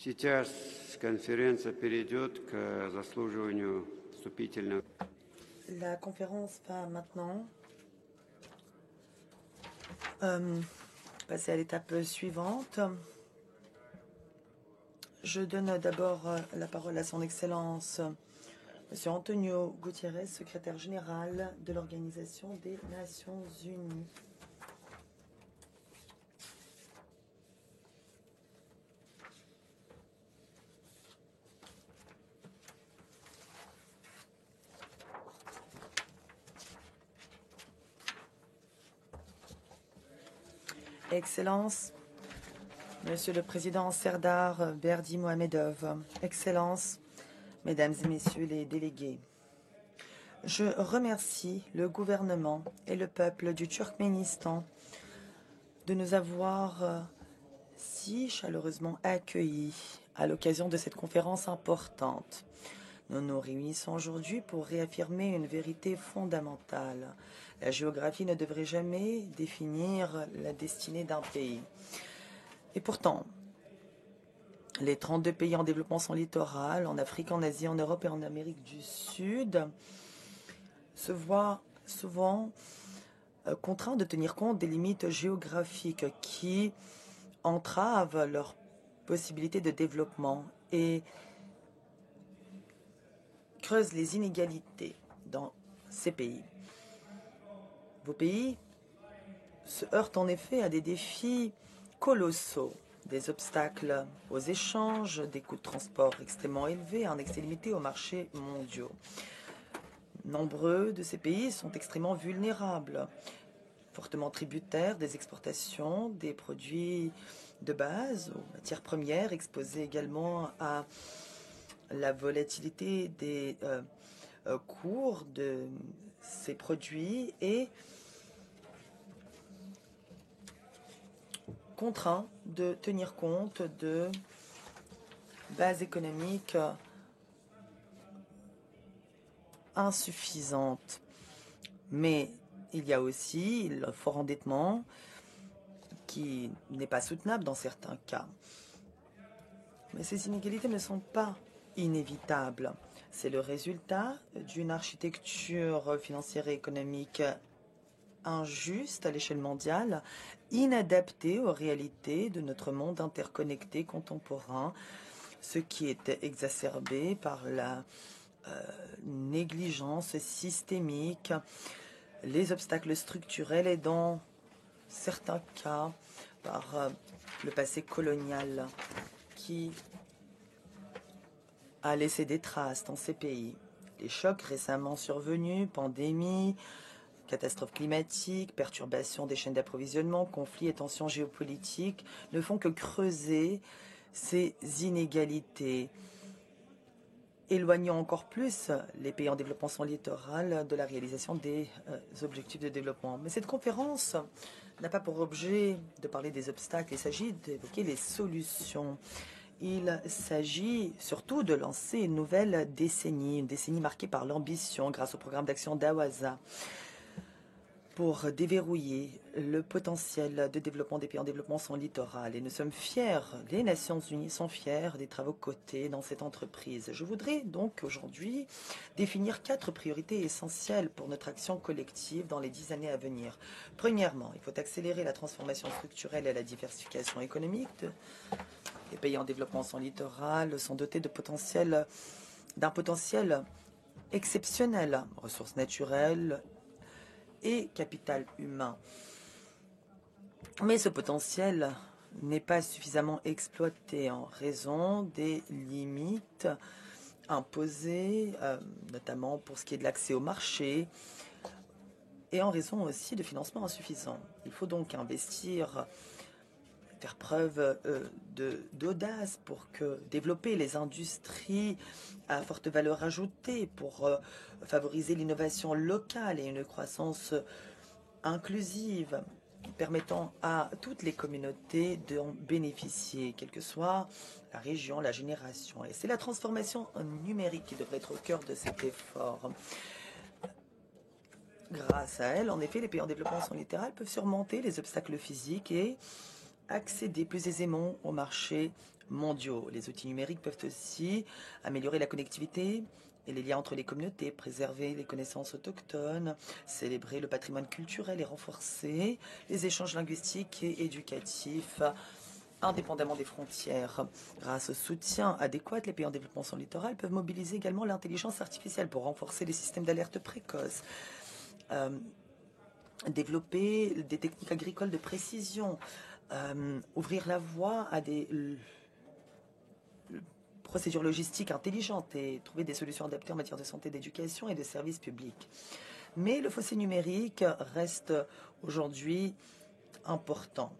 Сейчас конференция перейдет к заслуживанию вступительного. La conférence va maintenant passer à l'étape suivante. Je donne d'abord la parole à son Excellence, M. Antonio Gutiérrez, secrétaire général de l'Organisation des Nations Unies. Excellence, Monsieur le Président Serdar Berdimuhamedov, Excellences, Mesdames et Messieurs les délégués, je remercie le gouvernement et le peuple du Turkménistan de nous avoir si chaleureusement accueillis à l'occasion de cette conférence importante. Nous nous réunissons aujourd'hui pour réaffirmer une vérité fondamentale. La géographie ne devrait jamais définir la destinée d'un pays. Et pourtant, les 32 pays en développement sont littoraux, en Afrique, en Asie, en Europe et en Amérique du Sud, se voient souvent contraints de tenir compte des limites géographiques qui entravent leur possibilité de développement et creusent les inégalités dans ces pays. Vos pays se heurtent en effet à des défis colossaux, des obstacles aux échanges, des coûts de transport extrêmement élevés, un accès limité aux marchés mondiaux. Nombreux de ces pays sont extrêmement vulnérables, fortement tributaires des exportations, des produits de base, aux matières premières, exposés également à la volatilité des cours de ces produits et contraints de tenir compte de bases économiques insuffisantes. Mais il y a aussi le fort endettement qui n'est pas soutenable dans certains cas. Mais ces inégalités ne sont pas inévitables. C'est le résultat d'une architecture financière et économique injuste à l'échelle mondiale, inadaptée aux réalités de notre monde interconnecté contemporain, ce qui est exacerbé par la négligence systémique, les obstacles structurels et dans certains cas par le passé colonial qui a laissé des traces dans ces pays. Les chocs récemment survenus, pandémie, catastrophes climatiques, perturbations des chaînes d'approvisionnement, conflits et tensions géopolitiques ne font que creuser ces inégalités, éloignant encore plus les pays en développement sans littoral de la réalisation des objectifs de développement. Mais cette conférence n'a pas pour objet de parler des obstacles, il s'agit d'évoquer les solutions. Il s'agit surtout de lancer une nouvelle décennie, une décennie marquée par l'ambition grâce au programme d'action d'Awaza pour déverrouiller le potentiel de développement des pays en développement sans littoral. Et nous sommes fiers, les Nations Unies sont fiers des travaux cotés dans cette entreprise. Je voudrais donc aujourd'hui définir 4 priorités essentielles pour notre action collective dans les 10 années à venir. Premièrement, il faut accélérer la transformation structurelle et la diversification économique. Les pays en développement sans littoral sont dotés d'un potentiel exceptionnel, ressources naturelles et capital humain. Mais ce potentiel n'est pas suffisamment exploité en raison des limites imposées, notamment pour ce qui est de l'accès au marché, et en raison aussi de financement insuffisant. Il faut donc investir, faire preuve d'audace pour développer les industries à forte valeur ajoutée, pour favoriser l'innovation locale et une croissance inclusive, permettant à toutes les communautés d'en bénéficier, quelle que soit la région, la génération. Et c'est la transformation numérique qui devrait être au cœur de cet effort. Grâce à elle, en effet, les pays en développement sans littoral peuvent surmonter les obstacles physiques et accéder plus aisément au marché mondiaux. Les outils numériques peuvent aussi améliorer la connectivité et les liens entre les communautés, préserver les connaissances autochtones, célébrer le patrimoine culturel et renforcer les échanges linguistiques et éducatifs indépendamment des frontières. Grâce au soutien adéquat, les pays en développement sur le littoral peuvent mobiliser également l'intelligence artificielle pour renforcer les systèmes d'alerte précoce, développer des techniques agricoles de précision, ouvrir la voie à des procédures logistiques intelligentes et trouver des solutions adaptées en matière de santé, d'éducation et de services publics. Mais le fossé numérique reste aujourd'hui important.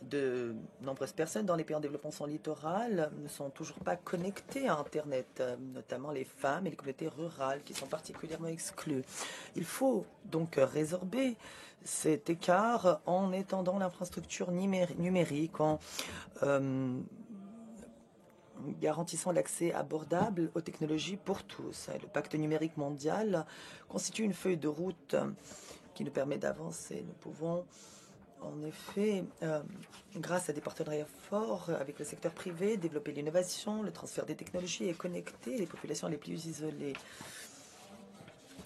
De nombreuses personnes dans les pays en développement sans littoral ne sont toujours pas connectées à Internet, notamment les femmes et les communautés rurales qui sont particulièrement exclues. Il faut donc résorber cet écart en étendant l'infrastructure numérique, en garantissant l'accès abordable aux technologies pour tous. Le pacte numérique mondial constitue une feuille de route qui nous permet d'avancer. Nous pouvons en effet, grâce à des partenariats forts avec le secteur privé, développer l'innovation, le transfert des technologies et connecter les populations les plus isolées.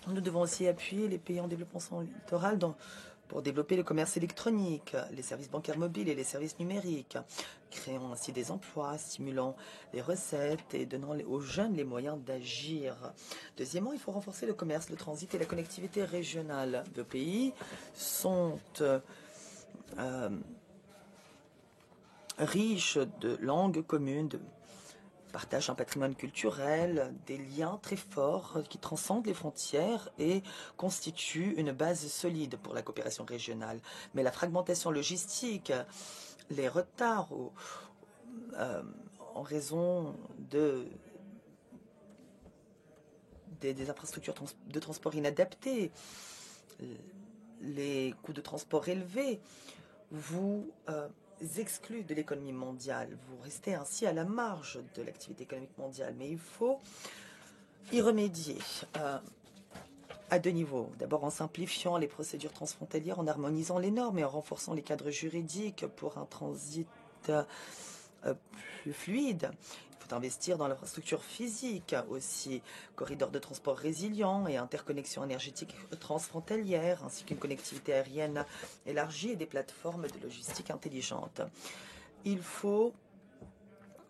Nous devons aussi appuyer les pays en développement sans littoral pour développer le commerce électronique, les services bancaires mobiles et les services numériques, créant ainsi des emplois, stimulant les recettes et donnant aux jeunes les moyens d'agir. Deuxièmement, il faut renforcer le commerce, le transit et la connectivité régionale. Deux pays sont riches de langues communes, partagent un patrimoine culturel, des liens très forts qui transcendent les frontières et constituent une base solide pour la coopération régionale. Mais la fragmentation logistique, les retards en raison des infrastructures de transport inadaptées, les coûts de transport élevés, vous excluent de l'économie mondiale. Vous restez ainsi à la marge de l'activité économique mondiale. Mais il faut y remédier à deux niveaux. D'abord en simplifiant les procédures transfrontalières, en harmonisant les normes et en renforçant les cadres juridiques pour un transit plus fluide. Il faut investir dans l'infrastructure physique aussi, corridors de transport résilients et interconnexions énergétiques transfrontalières, ainsi qu'une connectivité aérienne élargie et des plateformes de logistique intelligentes. Il faut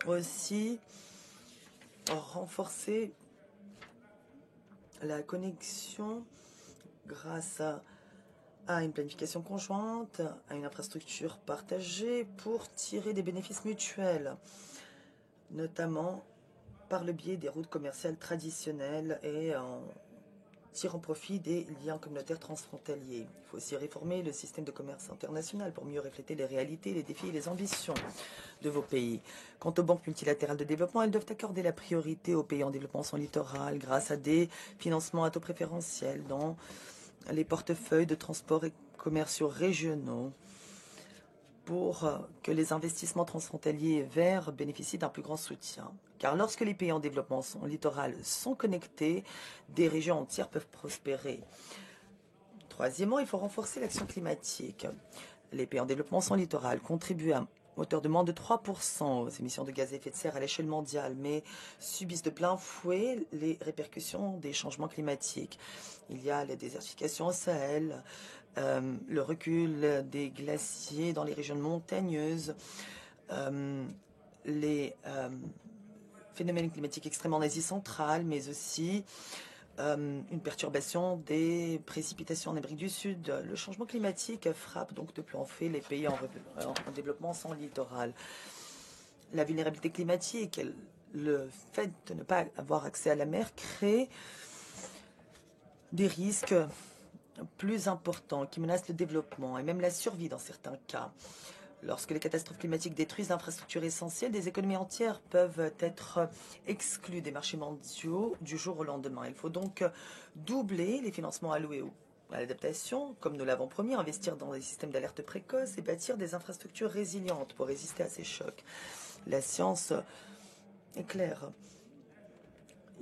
aussi renforcer la connexion grâce à une planification conjointe, à une infrastructure partagée pour tirer des bénéfices mutuels, notamment par le biais des routes commerciales traditionnelles et en tirant profit des liens communautaires transfrontaliers. Il faut aussi réformer le système de commerce international pour mieux refléter les réalités, les défis et les ambitions de vos pays. Quant aux banques multilatérales de développement, elles doivent accorder la priorité aux pays en développement sans littoral grâce à des financements à taux préférentiels dans les portefeuilles de transport et commerciaux régionaux pour que les investissements transfrontaliers verts bénéficient d'un plus grand soutien. Car lorsque les pays en développement sans littoral sont connectés, des régions entières peuvent prospérer. Troisièmement, il faut renforcer l'action climatique. Les pays en développement sans littoral contribuent à hauteur de moins de 3% aux émissions de gaz à effet de serre à l'échelle mondiale, mais subissent de plein fouet les répercussions des changements climatiques. Il y a la désertification au Sahel, le recul des glaciers dans les régions montagneuses, les phénomènes climatiques extrêmes en Asie centrale, mais aussi une perturbation des précipitations en Amérique du Sud. Le changement climatique frappe donc de plein fouet les pays en développement sans littoral. La vulnérabilité climatique, le fait de ne pas avoir accès à la mer crée des risques plus importants qui menacent le développement et même la survie dans certains cas. Lorsque les catastrophes climatiques détruisent l'infrastructure essentielle, des économies entières peuvent être exclues des marchés mondiaux du jour au lendemain. Il faut donc doubler les financements alloués à l'adaptation, comme nous l'avons promis, investir dans des systèmes d'alerte précoce et bâtir des infrastructures résilientes pour résister à ces chocs. La science est claire.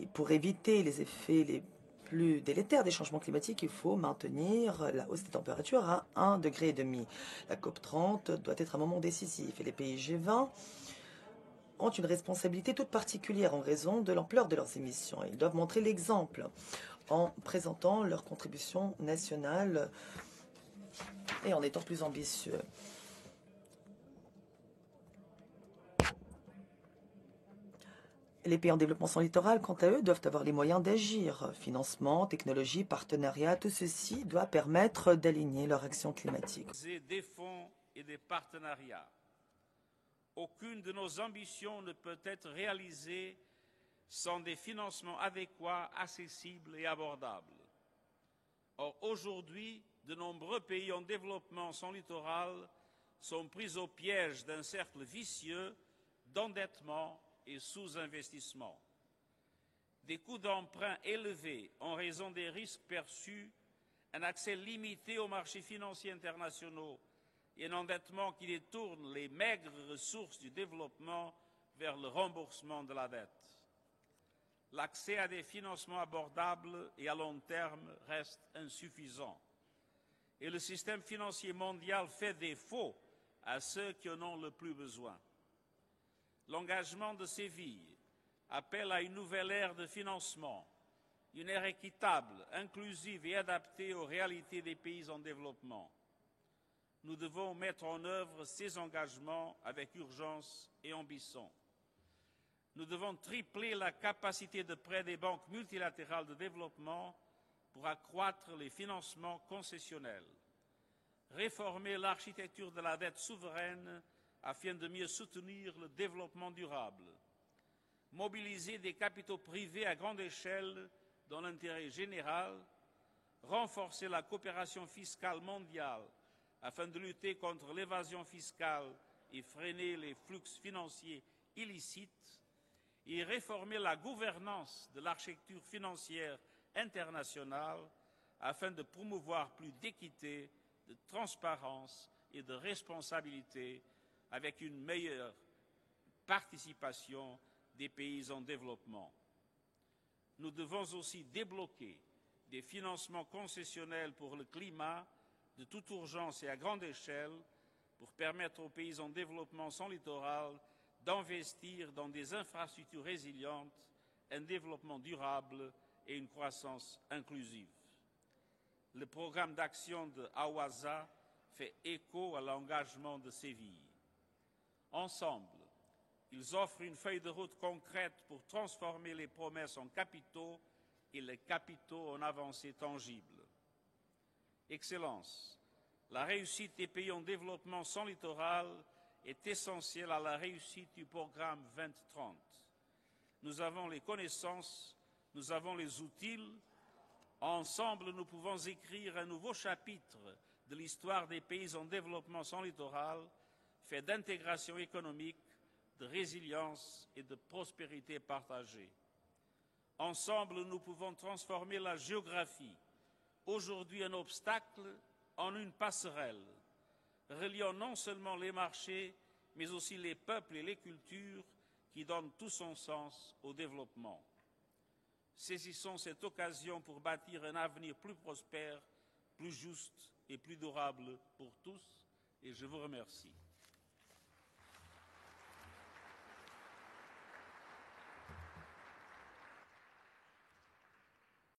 Et pour éviter les effets les plus délétères des changements climatiques, il faut maintenir la hausse des températures à 1,5 degré. La COP30 doit être un moment décisif et les pays G20 ont une responsabilité toute particulière en raison de l'ampleur de leurs émissions. Ils doivent montrer l'exemple en présentant leur contribution nationale et en étant plus ambitieux. Les pays en développement sans littoral, quant à eux, doivent avoir les moyens d'agir. Financement, technologie, partenariat, tout ceci doit permettre d'aligner leur action climatique. Des fonds et des partenariats. Aucune de nos ambitions ne peut être réalisée sans des financements adéquats, accessibles et abordables. Or, aujourd'hui, de nombreux pays en développement sans littoral sont pris au piège d'un cercle vicieux d'endettement et sous-investissement. Des coûts d'emprunt élevés en raison des risques perçus, un accès limité aux marchés financiers internationaux et un endettement qui détourne les maigres ressources du développement vers le remboursement de la dette. L'accès à des financements abordables et à long terme reste insuffisant. Et le système financier mondial fait défaut à ceux qui en ont le plus besoin. L'engagement de Séville appelle à une nouvelle ère de financement, une ère équitable, inclusive et adaptée aux réalités des pays en développement. Nous devons mettre en œuvre ces engagements avec urgence et ambition. Nous devons tripler la capacité de prêt des banques multilatérales de développement pour accroître les financements concessionnels, réformer l'architecture de la dette souveraine afin de mieux soutenir le développement durable, mobiliser des capitaux privés à grande échelle dans l'intérêt général, renforcer la coopération fiscale mondiale afin de lutter contre l'évasion fiscale et freiner les flux financiers illicites, et réformer la gouvernance de l'architecture financière internationale afin de promouvoir plus d'équité, de transparence et de responsabilité avec une meilleure participation des pays en développement. Nous devons aussi débloquer des financements concessionnels pour le climat de toute urgence et à grande échelle pour permettre aux pays en développement sans littoral d'investir dans des infrastructures résilientes, un développement durable et une croissance inclusive. Le programme d'action de Awaza fait écho à l'engagement de Séville. Ensemble, ils offrent une feuille de route concrète pour transformer les promesses en capitaux et les capitaux en avancées tangibles. Excellences, la réussite des pays en développement sans littoral est essentielle à la réussite du programme 2030. Nous avons les connaissances, nous avons les outils. Ensemble, nous pouvons écrire un nouveau chapitre de l'histoire des pays en développement sans littoral, fait d'intégration économique, de résilience et de prospérité partagée. Ensemble, nous pouvons transformer la géographie, aujourd'hui un obstacle, en une passerelle, reliant non seulement les marchés, mais aussi les peuples et les cultures qui donnent tout son sens au développement. Saisissons cette occasion pour bâtir un avenir plus prospère, plus juste et plus durable pour tous, et je vous remercie.